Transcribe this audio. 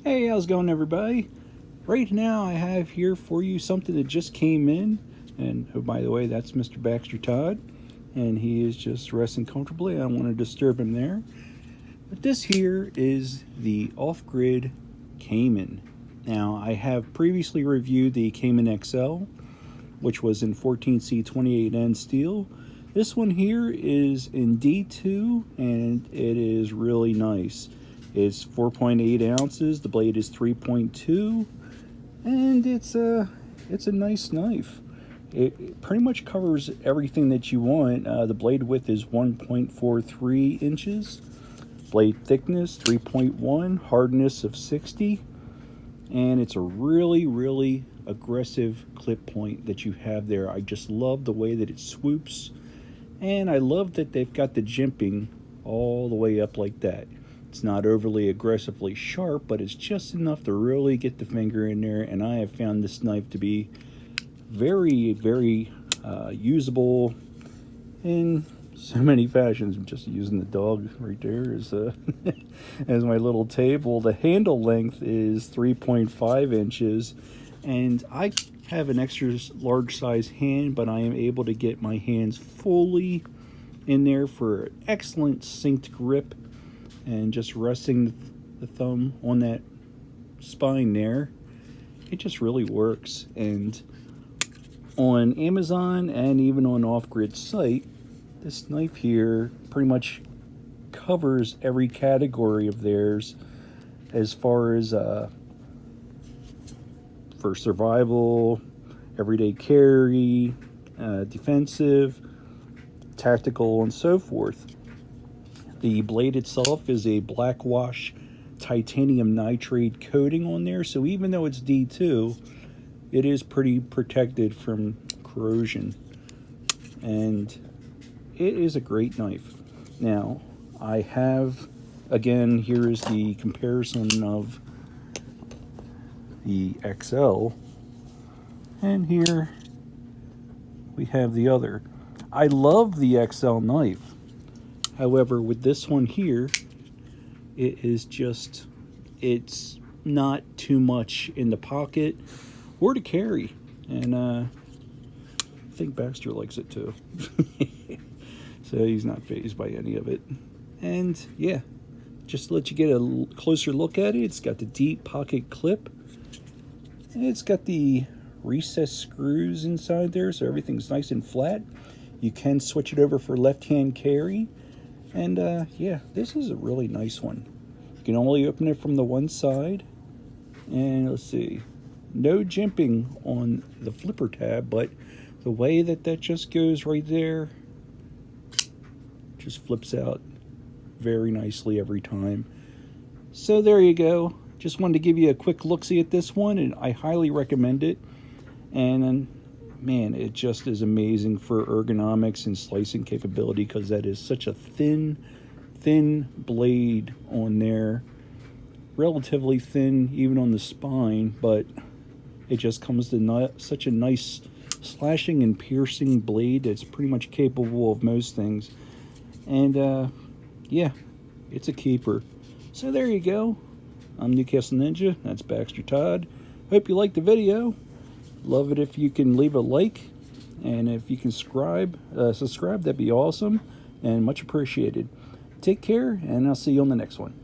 Hey, how's it going, everybody? Right now, I have here for you something that just came in. And oh, by the way, that's Mr. Baxter Todd. And he is just resting comfortably. I don't want to disturb him there. But this here is the off-grid Caiman. Now, I have previously reviewed the Caiman XL, which was in 14C 28N steel. This one here is in D2, and it is really nice. It's 4.8 ounces. The blade is 3.2, and it's a nice knife. It pretty much covers everything that you want. The blade width is 1.43 inches. Blade thickness 3.1. Hardness of 60. And it's a really aggressive clip point that you have there. I just love the way that it swoops. And I love that they've got the jimping all the way up like that. It's not overly aggressively sharp, but it's just enough to really get the finger in there. And I have found this knife to be very usable in so many fashions. I'm just using the dog right there as as my little table. The handle length is 3.5 inches, and I have an extra large size hand, but I am able to get my hands fully in there for excellent synced grip. And just resting the thumb on that spine there, it just really works. And on Amazon and even on off-grid site, this knife here pretty much covers every category of theirs as far as for survival, everyday carry, defensive, tactical, and so forth. The blade itself is a black wash titanium nitride coating on there, so even though it's D2, it is pretty protected from corrosion. And it is a great knife. Now, I have, again, here is the comparison of the XL, and here we have the other. I love the XL knife. However, with this one here, it's not too much in the pocket or to carry. And I think Baxter likes it too. So he's not fazed by any of it. And yeah, just to let you get a closer look at it, it's got the deep pocket clip. And it's got the recessed screws inside there, so everything's nice and flat. You can switch it over for left-hand carry. And yeah, this is a really nice one. You can only open it from the one side. And let's see, no jimping on the flipper tab, but the way that just goes right there just flips out very nicely every time. So there you go. Just wanted to give you a quick look-see at this one, and I highly recommend it. And man, it just is amazing for ergonomics and slicing capability, because that is such a thin blade on there. Relatively thin even on the spine, but it just comes to such a nice slashing and piercing blade that's pretty much capable of most things. And yeah, it's a keeper. So there you go. I'm Newcastle Ninja. That's Baxter Todd. Hope you liked the video. Love it if you can leave a like, and if you can subscribe, that'd be awesome and much appreciated. Take care, and I'll see you on the next one.